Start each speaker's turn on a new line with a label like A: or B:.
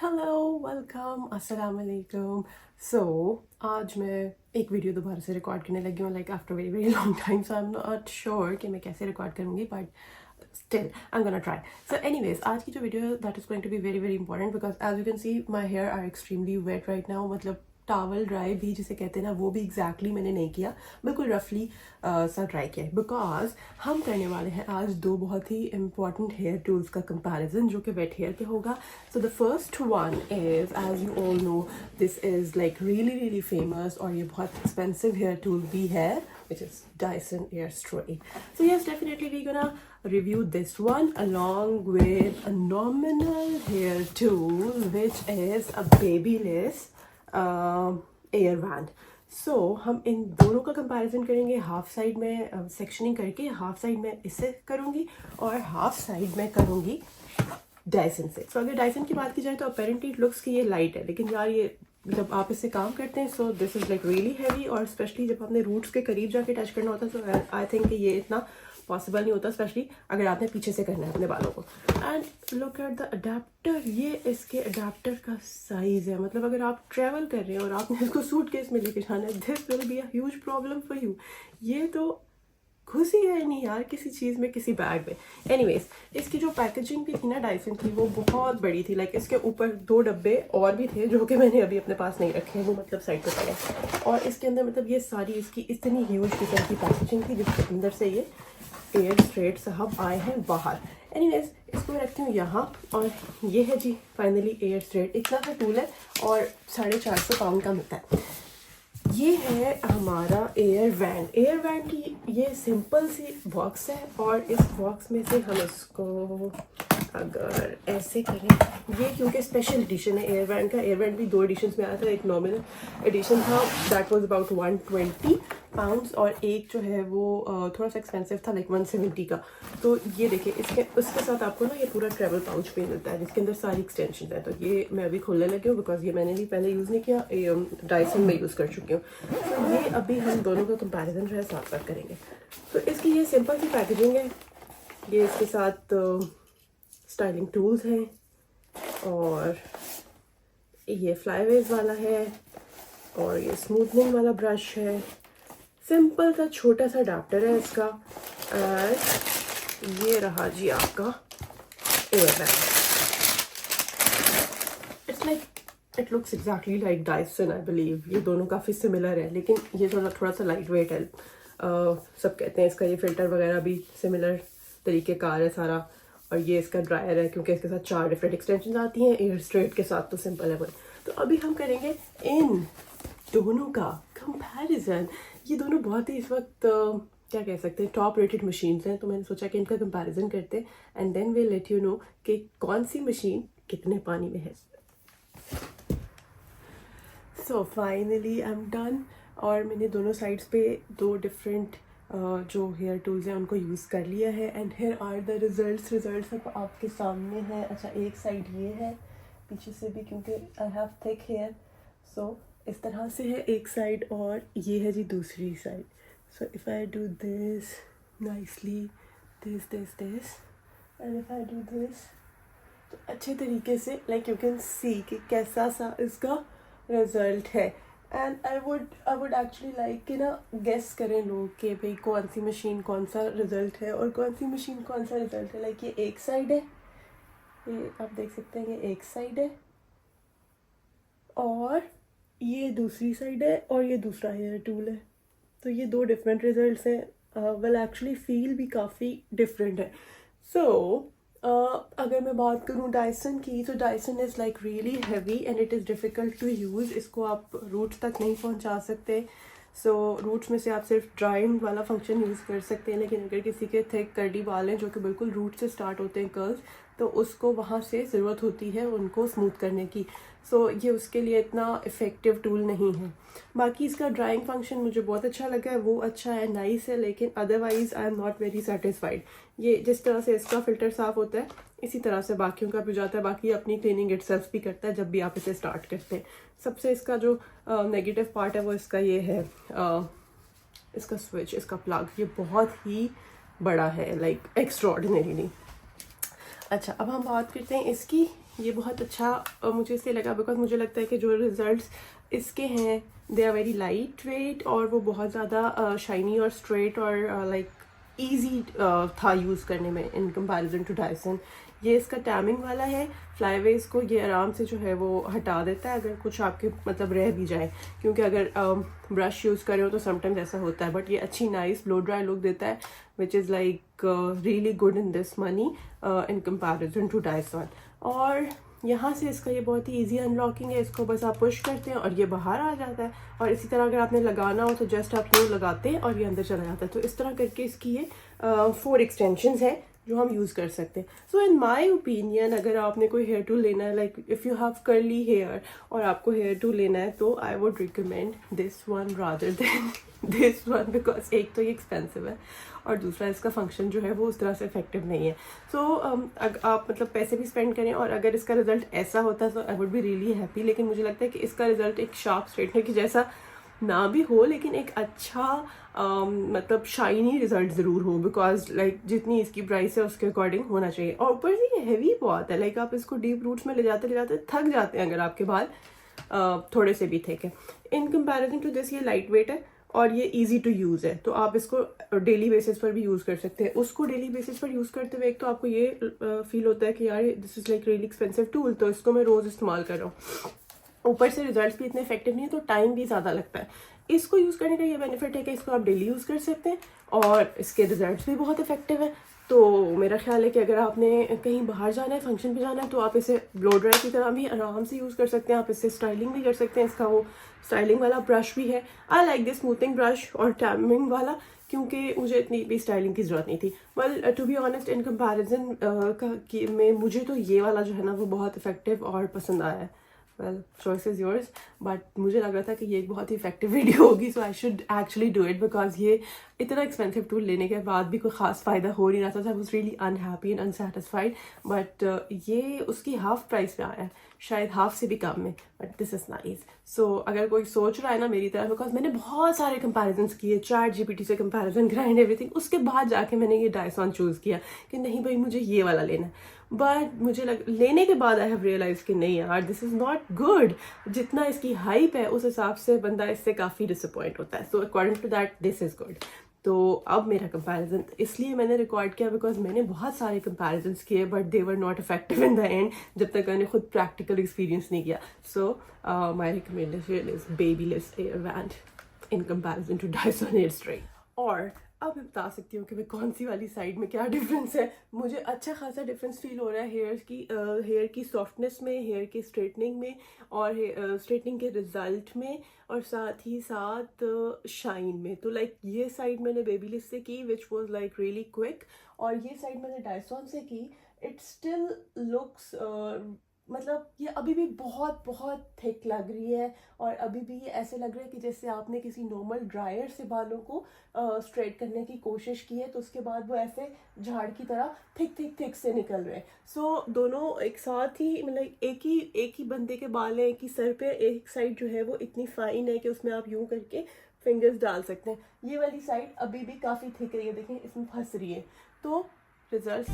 A: Hello welcome अस्सलाम वालेकुम। सो आज मैं एक वीडियो दोबारा से रिकॉर्ड करने लगी हूँ like after very very long time. So I am not sure कि मैं कैसे रिकॉर्ड करूँगी but still I am gonna try. So anyways आज की जो वीडियो है that is going to be very very important because as you can see my hair are extremely wet right now. मतलब towel dry भी जिसे कहते हैं ना वो भी एग्जैक्टली मैंने नहीं किया, बिल्कुल रफली सा ड्राई किया है बिकॉज हम करने वाले हैं आज दो बहुत ही इंपॉर्टेंट हेयर टूल्स का कंपैरिजन जो कि वेट हेयर पे होगा। So the first one is as you all know this is like really famous और ये बहुत एक्सपेंसिव हेयर टूल भी है which is Dyson Airstray. So yes, definitely we're gonna review this one along with a nominal hair tool which is a babyless air band. So हम इन दोनों का comparison करेंगे। हाफ साइड में sectioning करके half side में इससे करूँगी और हाफ साइड में करूँगी डायसन से। सो अगर डायसन की बात की जाए तो अपेरेंटली इट लुक्स कि ये लाइट है, लेकिन यार ये जब आप इससे काम करते हैं so this is like really heavy और स्पेशली जब आपने रूट्स के करीब जाके टच करना होता है सो आई थिंक कि ये इतना पॉसिबल नहीं होता, स्पेशली अगर आपने पीछे से करना है अपने बालों को। And look at the adapter, ये इसके अडेप्टर का साइज़ है। मतलब अगर आप ट्रैवल कर रहे हैं और आपने इसको सूटकेस में लेके जाना है this will be a huge problem for you. ये तो घुसी है नहीं यार किसी चीज़ में, किसी बैग में। एनीवेज इसकी जो पैकेजिंग भी थी ना डायसन की वो बहुत बड़ी थी। लाइक इसके ऊपर दो डब्बे और भी थे जो कि मैंने अभी अपने पास नहीं रखे हैं, वो मतलब साइड पे पड़े। और इसके अंदर मतलब ये सारी इसकी इतनी ह्यूज किस्म की पैकेजिंग थी जिसके अंदर से ये एयरस्ट्रेट साहब आए हैं बाहर। एनीवेज इसको मैं रखती हूँ यहाँ और ये है जी फाइनली एयरस्ट्रेट। इतना सा टूल है और 450 पाउंड का मिलता है। ये है हमारा एयर वैंड। एयर वैंड की ये सिंपल सी बॉक्स है और इस बॉक्स में से हम इसको अगर ऐसे करें, ये क्योंकि स्पेशल एडिशन है एयर वैंड का। एयर वैंड भी दो एडिशंस में आया था, एक नॉमिनल एडिशन था दैट वाज अबाउट 120 पाउंड्स और एक जो है वो थोड़ा सा एक्सपेंसिव था लाइक 170 का। तो ये देखिए उसके साथ आपको ना ये पूरा ट्रैवल पाउच भी मिलता है जिसके अंदर सारी एक्सटेंशन है। तो ये मैं अभी खोलने लगी हूँ बिकॉज ये मैंने भी पहले यूज़ नहीं किया, डायसन में यूज़ कर चुकी हूँ। तो ये अभी हम दोनों का कंपैरिजन जो है साथ साथ करेंगे। तो इसकी ये सिंपल सी पैकेजिंग है, ये इसके साथ स्टाइलिंग टूल्स हैं और ये फ्लाईवेज वाला है और ये स्मूथनिंग वाला ब्रश है। सिंपल सा छोटा सा अडाप्टर है इसका। एंड ये रहा जी आपका air band. It's like it looks exactly like Dyson I believe. ये दोनों काफ़ी सिमिलर है लेकिन ये थोड़ा सा लाइट वेट है। सब कहते हैं इसका ये फिल्टर वगैरह भी सिमिलर तरीके कार है सारा। और ये इसका ड्रायर है क्योंकि इसके साथ 4 डिफरेंट एक्सटेंशन आती हैं। एयर स्ट्रेट के साथ तो सिंपल है वो। तो अभी हम करेंगे इन दोनों का कंपैरिजन। ये दोनों बहुत ही इस वक्त क्या कह सकते हैं टॉप रेटेड मशीन्स हैं, तो मैंने सोचा कि इनका कंपैरिजन करते हैं and then we let you know कि कौन सी मशीन कितने पानी में है। So finally I am done और मैंने दोनों साइड्स पे दो डिफरेंट जो हेयर टूल्स हैं उनको यूज़ कर लिया है and here are the results अब आपके सामने है। अच्छा एक साइड ये है, पीछे से भी क्योंकि I have thick here so इस तरह से है एक साइड और ये है जी दूसरी side. So if I do this nicely this and if I do this तो अच्छे तरीके से लाइक यू कैन सी कि कैसा सा इसका रिज़ल्ट है। And I would actually like कि ना गेस करें लोग कि भाई कौन सी मशीन कौन सा रिज़ल्ट है और कौन सी मशीन कौन सा रिज़ल्ट है। लाइक ये एक साइड है, ये आप देख सकते हैं ये एक साइड है और ये दूसरी साइड है और ये दूसरा हेयर टूल है। तो ये दो डिफरेंट रिजल्ट्स हैं। वेल एक्चुअली फील भी काफ़ी डिफरेंट है। सो अगर मैं बात करूँ डायसन की तो Dyson is like really heavy and it is difficult to use. इसको आप रूट्स तक नहीं पहुँचा सकते। सो रूट्स में से आप सिर्फ ड्राइंग वाला फंक्शन यूज़ कर सकते हैं, लेकिन अगर किसी के थिक कर्ली बाल हैं जो कि बिल्कुल रूट से स्टार्ट होते हैं कर्ल्स, तो उसको वहाँ से ज़रूरत होती है उनको स्मूथ करने की। सो ये उसके लिए इतना इफ़ेक्टिव टूल नहीं है। बाकी इसका ड्राइंग फंक्शन मुझे बहुत अच्छा लगा है, वो अच्छा है, नाइस है, लेकिन otherwise I am not very satisfied. ये जिस तरह से इसका फ़िल्टर साफ़ होता है इसी तरह से बाकियों का भी जाता है। बाकी अपनी क्लीनिंग इटसेल्फ भी करता है जब भी आप इसे स्टार्ट करते हैं। सबसे इसका जो नेगेटिव पार्ट है वो इसका ये है इसका स्विच, इसका प्लग, ये बहुत ही बड़ा है लाइक एक्स्ट्रॉर्डिनरीली। अच्छा अब हम बात करते हैं इसकी ये बहुत अच्छा मुझे इसलिए लगा बिकॉज मुझे लगता है कि जो रिजल्ट्स इसके हैं they are very light weight और वो बहुत ज़्यादा शाइनी और स्ट्रेट और लाइक ईजी था यूज़ करने में इन कंपैरिजन टू डायसन। ये इसका टैमिंग वाला है, फ्लाईवेज को ये आराम से जो है वो हटा देता है अगर कुछ आपके मतलब रह भी जाए, क्योंकि अगर ब्रश यूज़ करें हो तो समटाइम्स ऐसा होता है। बट ये अच्छी नाइस ब्लो ड्राई लुक देता है which is like really good in this money in comparison to Dyson. और यहाँ से इसका ये बहुत ही इजी अनलॉकिंग है, इसको बस आप पुश करते हैं और ये बाहर आ जाता है। और इसी तरह अगर आपने लगाना हो तो जस्ट आप यूँ लगाते हैं और ये अंदर चला जाता है। तो इस तरह करके इसकी ये 4 एक्सटेंशंस हैं जो हम यूज़ कर सकते हैं। सो इन माई ओपिनियन अगर आपने कोई हेयर टूल लेना है, like if you have curly hair और आपको हेयर टूल लेना है, तो I would recommend this one rather than this one, because एक तो ये एक्सपेंसिव है और दूसरा इसका फंक्शन जो है वो उस तरह से इफेक्टिव नहीं है। सो आप मतलब पैसे भी स्पेंड करें और अगर इसका रिजल्ट ऐसा होता है तो I would be really happy. लेकिन मुझे लगता है कि इसका रिजल्ट एक शार्प स्ट्रेटनर की जैसा ना भी हो, लेकिन एक अच्छा मतलब शाइनी रिजल्ट ज़रूर हो, बिकॉज लाइक जितनी इसकी प्राइस है उसके अकॉर्डिंग होना चाहिए। और ऊपर से ये हैवी बहुत है, लाइक आप इसको डीप रूट्स में ले जाते थक जाते हैं अगर आपके बाल थोड़े से भी थिक है। इन कंपैरिजन टू दिस ये लाइट वेट है और ये इजी टू यूज़ है, तो आप इसको डेली बेसिस पर भी यूज़ कर सकते हैं। उसको डेली बेसिस पर यूज़ करते हुए एक तो आपको ये फील होता है कि यार this is like really expensive tool, तो इसको मैं रोज़ इस्तेमाल कर रहा हूँ। ऊपर से रिजल्ट्स भी इतने इफेक्टिव नहीं है तो टाइम भी ज़्यादा लगता है। इसको यूज़ करने का ये बेनिफिट है कि इसको आप डेली यूज़ कर सकते हैं और इसके रिजल्ट्स भी बहुत इफेक्टिव है। तो मेरा ख्याल है कि अगर आपने कहीं बाहर जाना है, फंक्शन पे जाना है, तो आप इसे ब्लो ड्राई की तरह भी आराम से यूज़ कर सकते हैं। आप इससे स्टाइलिंग भी कर सकते हैं। इसका वो स्टाइलिंग वाला ब्रश भी है, I like this smoothing brush और टैमिंग वाला, क्योंकि मुझे इतनी भी स्टाइलिंग की ज़रूरत नहीं थी। Well to be honest in comparison में मुझे तो ये वाला जो है ना वो बहुत इफेक्टिव और पसंद आया है। Well choice is yours, but मुझे लग रहा था कि ये एक बहुत ही इफेक्टिव वीडियो होगी, so I should actually do it, because ये इतना एक्सपेंसिव टूल लेने के बाद भी कोई ख़ास फ़ायदा हो नहीं रहा था। I was really unhappy and unsatisfied, but ये उसकी हाफ प्राइस में आया है, शायद हाफ से भी कम में, बट दिस इज़ नाइस। सो अगर कोई सोच रहा है ना मेरी तरह, बिकॉज मैंने बहुत सारे कंपैरिजन्स किए, ChatGPT से कंपैरिजन ग्राइंड एवरीथिंग, उसके बाद जाके मैंने ये डायसन चूज़ किया कि नहीं भाई मुझे ये वाला लेना है। बट मुझे लेने के बाद आई हैव रियलाइज कि नहीं यार दिस इज़ नॉट गुड। जितना इसकी हाइप है उस हिसाब से बंदा इससे काफ़ी डिसअपॉइंट होता है। So according to that this is good. तो अब मेरा कंपैरिजन इसलिए मैंने रिकॉर्ड किया बिकॉज मैंने बहुत सारे कंपैरिजन्स किए but they were not effective in the end, जब तक मैंने खुद प्रैक्टिकल एक्सपीरियंस नहीं किया। So my recommendation is Babyliss air band in comparison to Dyson hair straight. और अब मैं बता सकती हूँ कि मैं कौन सी वाली साइड में क्या डिफरेंस है। मुझे अच्छा खासा डिफरेंस फील हो रहा है हेयर की सॉफ्टनेस में, हेयर की स्ट्रेटनिंग में और स्ट्रेटनिंग के रिजल्ट में, और साथ ही साथ शाइन में। तो लाइक ये साइड मैंने बेबीलिस से की which was like really quick, और ये साइड मैंने डायसन से की। इट स्टिल लुक्स मतलब ये अभी भी बहुत बहुत थिक लग रही है, और अभी भी ये ऐसे लग रहा है कि जैसे आपने किसी नॉर्मल ड्रायर से बालों को स्ट्रेट करने की कोशिश की है, तो उसके बाद वो ऐसे झाड़ की तरह थिक से निकल रहे हैं। सो दोनों एक साथ ही मतलब एक ही बंदे के बाल हैं, एक ही सर पे, एक साइड जो है वो इतनी फाइन है कि उसमें आप यूं करके फिंगर्स डाल सकते हैं। ये वाली साइड अभी भी काफ़ी थिक रही है, देखें इसमें फंस रही है। तो रिजल्ट